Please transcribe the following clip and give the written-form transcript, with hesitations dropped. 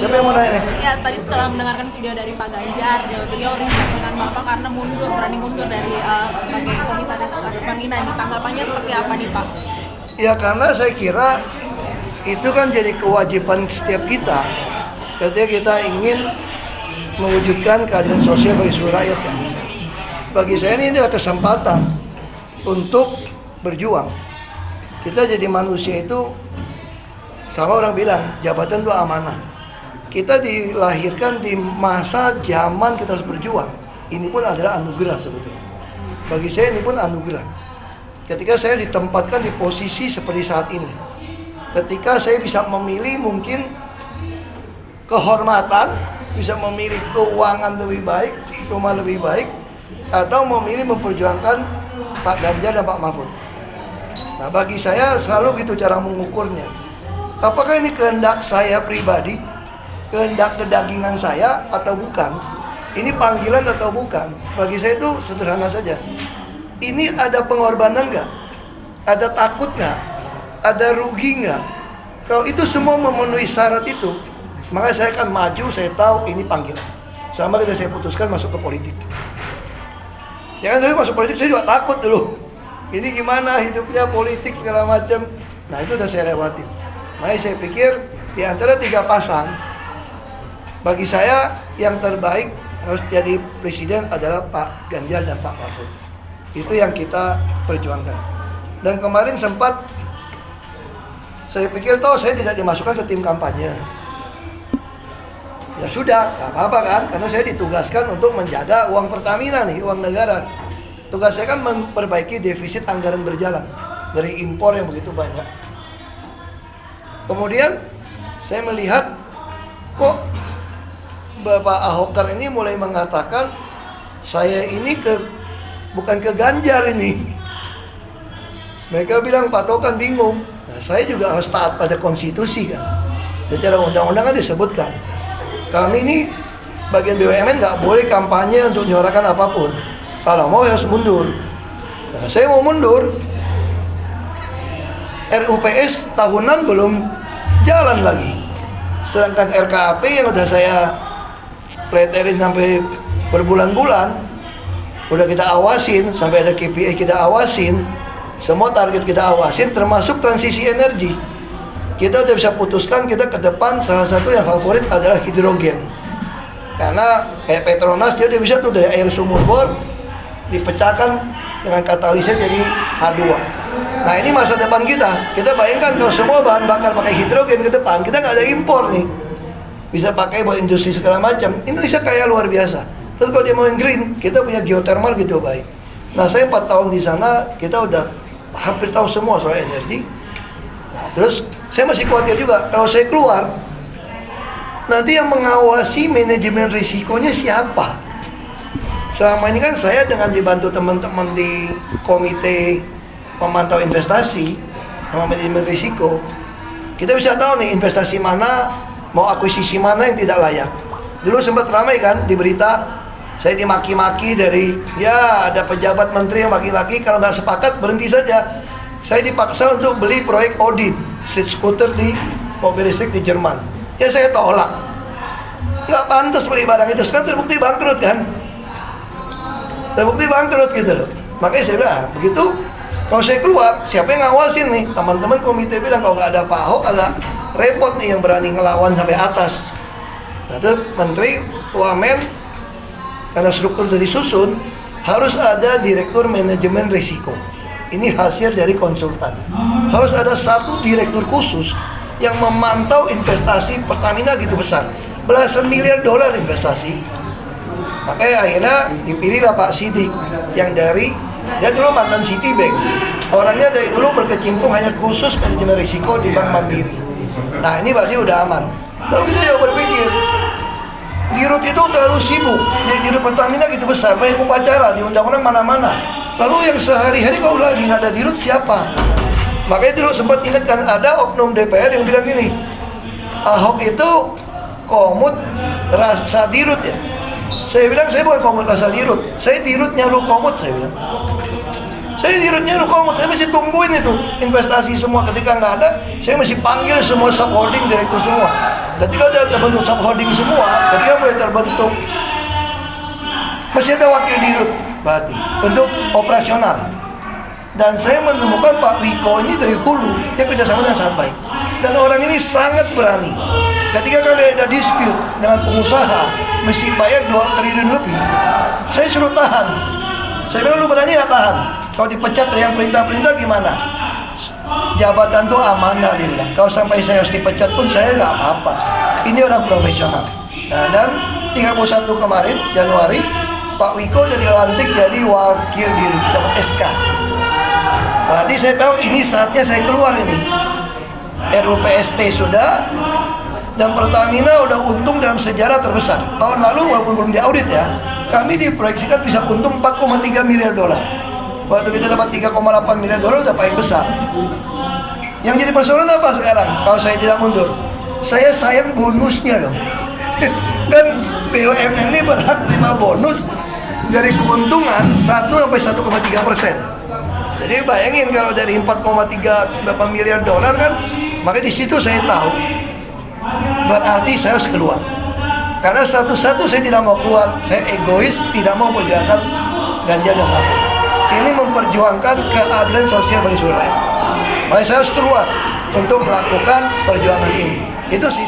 Siapa yang mau nanya nih? Ya, tadi setelah mendengarkan video dari Pak Ganjar, beliau respect dengan Bapak karena berani mundur dari sebagai komisaris Pertamina. Ini tanggapannya seperti apa nih Pak? Ya karena saya kira itu kan jadi kewajiban setiap kita ketika kita ingin mewujudkan keadilan sosial bagi seluruh rakyat kan. Bagi saya ini adalah kesempatan untuk berjuang. Kita jadi manusia itu sama orang bilang jabatan itu amanah. Kita dilahirkan di masa zaman kita harus berjuang. Ini pun adalah anugerah sebetulnya. Bagi saya ini pun anugerah. Ketika saya ditempatkan di posisi seperti saat ini, ketika saya bisa memilih mungkin kehormatan, bisa memilih keuangan lebih baik, rumah lebih baik, atau memilih memperjuangkan Pak Ganjar dan Pak Mahfud. Nah bagi saya selalu gitu cara mengukurnya. Apakah ini kehendak saya pribadi, kehendak kedagingan saya atau bukan? Ini panggilan atau bukan? Bagi saya itu sederhana saja. Ini ada pengorbanan nggak? Ada takut nggak? Ada rugi nggak? Kalau itu semua memenuhi syarat itu, maka saya akan maju. Saya tahu ini panggilan. Sama ketika saya putuskan masuk ke politik. Ya kan saya masuk politik saya juga takut dulu. Ini gimana hidupnya politik segala macam. Nah itu udah saya lewatin. Makanya saya pikir di antara 3 pasang, bagi saya yang terbaik harus jadi presiden adalah Pak Ganjar dan Pak Mahfud. Itu yang kita perjuangkan. Dan kemarin sempat saya pikir toh saya tidak dimasukkan ke tim kampanye. Ya sudah, gak apa-apa kan, karena saya ditugaskan untuk menjaga uang Pertamina nih, uang negara. Tugas saya kan memperbaiki defisit anggaran berjalan dari impor yang begitu banyak. Kemudian saya melihat kok Bapak Ahoker ini mulai mengatakan saya ini bukan ke Ganjar ini. Mereka bilang patokan bingung. Nah saya juga harus taat pada konstitusi kan. Secara undang-undang kan disebutkan kami ini bagian BUMN nggak boleh kampanye untuk menyuarakan apapun. Kalau mau harus mundur. Nah saya mau mundur. RUPS tahunan belum jalan lagi. Sedangkan RKAP yang udah saya pleterin sampai berbulan-bulan, udah kita awasin, sampai ada KPI kita awasin, semua target kita awasin, termasuk transisi energi. Kita udah bisa putuskan kita ke depan salah satu yang favorit adalah hidrogen. Karena kayak Petronas dia udah bisa tuh dari air sumur bor dipecahkan dengan katalisnya jadi H2. Nah ini masa depan kita. Kita bayangkan kalau semua bahan bakar pakai hidrogen ke depan, kita nggak ada impor nih. Bisa pakai buat industri segala macam. Indonesia kaya luar biasa. Terus kalau dia mau yang green, kita punya geothermal gitu baik. Nah saya 4 tahun di sana, kita udah hampir tahu semua soal energi. Nah terus saya masih khawatir juga kalau saya keluar, nanti yang mengawasi manajemen risikonya siapa? Selama ini kan saya dengan dibantu teman-teman di komite pemantau investasi sama manajemen risiko, kita bisa tahu nih investasi mana, mau akuisisi mana yang tidak layak. Dulu sempat ramai kan di berita, saya dimaki-maki dari, ya ada pejabat menteri yang maki-maki kalau nggak sepakat berhenti saja. Saya dipaksa untuk beli proyek Odin, street scooter di mobil listrik di Jerman. Ya saya tolak. Nggak pantas beli barang itu, sekarang terbukti bangkrut kan. Terbukti bangkrut gitu loh. Makanya saya bilang, begitu kalau saya keluar, siapa yang ngawasin nih? Teman-teman komite bilang kalau nggak ada Pak Ahok agak repot nih yang berani ngelawan sampai atas. Nah itu Menteri Wamen, karena struktur dari susun, harus ada Direktur Manajemen Risiko. Ini hasil dari konsultan. Harus ada satu direktur khusus yang memantau investasi Pertamina gitu besar. Belasan miliar dolar investasi. Makanya akhirnya dipilihlah Pak Sidik yang dari, dia dulu mantan Citibank. Orangnya dari dulu berkecimpung hanya khusus manajemen risiko di Bank Mandiri. Nah ini berarti udah aman. Lalu kita juga berpikir, Dirut itu terlalu sibuk. Dirut Pertamina gitu besar, banyak upacara di undang-undang mana-mana. Lalu yang sehari-hari kalau lagi nggak ada Dirut siapa? Makanya dulu sempat ingatkan ada oknum DPR yang bilang gini, Ahok itu komut rasa Dirut ya. Saya bilang saya bukan komut rasa Dirut, saya Dirut nyaru komut saya bilang. Saya Dirut nyaru komut, saya masih tungguin itu investasi semua. Ketika nggak ada, saya masih panggil semua subholding direktur semua. Ketika udah terbentuk subholding semua, ketika mulai terbentuk, masih ada wakil dirut berarti untuk operasional. Dan saya menemukan Pak Wiko ini dari hulu, dia kerjasama dengan sangat baik. Dan orang ini sangat berani. Ketika kami ada dispute dengan pengusaha, mesti bayar 2 triliun lebih, saya suruh tahan. Saya bilang, lu berani nggak tahan? Kalau dipecat dari yang perintah-perintah gimana? Jabatan itu amanah, dia bilang. Kalau sampai saya harus dipecat pun saya nggak apa-apa. Ini orang profesional. Nah, dan 31 kemarin, Januari, Pak Wiko jadi lantik jadi wakil dirut, dapat SK. Berarti saya tahu ini saatnya saya keluar ini. RUPST sudah, dan Pertamina udah untung dalam sejarah terbesar. Tahun lalu walaupun belum diaudit ya, kami diproyeksikan bisa untung 4,3 miliar dolar. Waktu kita dapat 3,8 miliar dolar udah paling besar. Yang jadi persoalan apa sekarang? Kalau saya tidak mundur, saya sayang bonusnya dong. Dan BUMN ini berhak terima bonus dari keuntungan 1-1,3%. Jadi bayangin kalau dari 4,38 miliar dolar kan, maka di situ saya tahu berarti saya harus keluar. Karena satu-satu saya tidak mau keluar, saya egois, tidak mau memperjuangkan Ganjar dan Mahfud. Ini memperjuangkan keadilan sosial bagi seluruh rakyat. Maka saya harus keluar untuk melakukan perjuangan ini. Itu sih.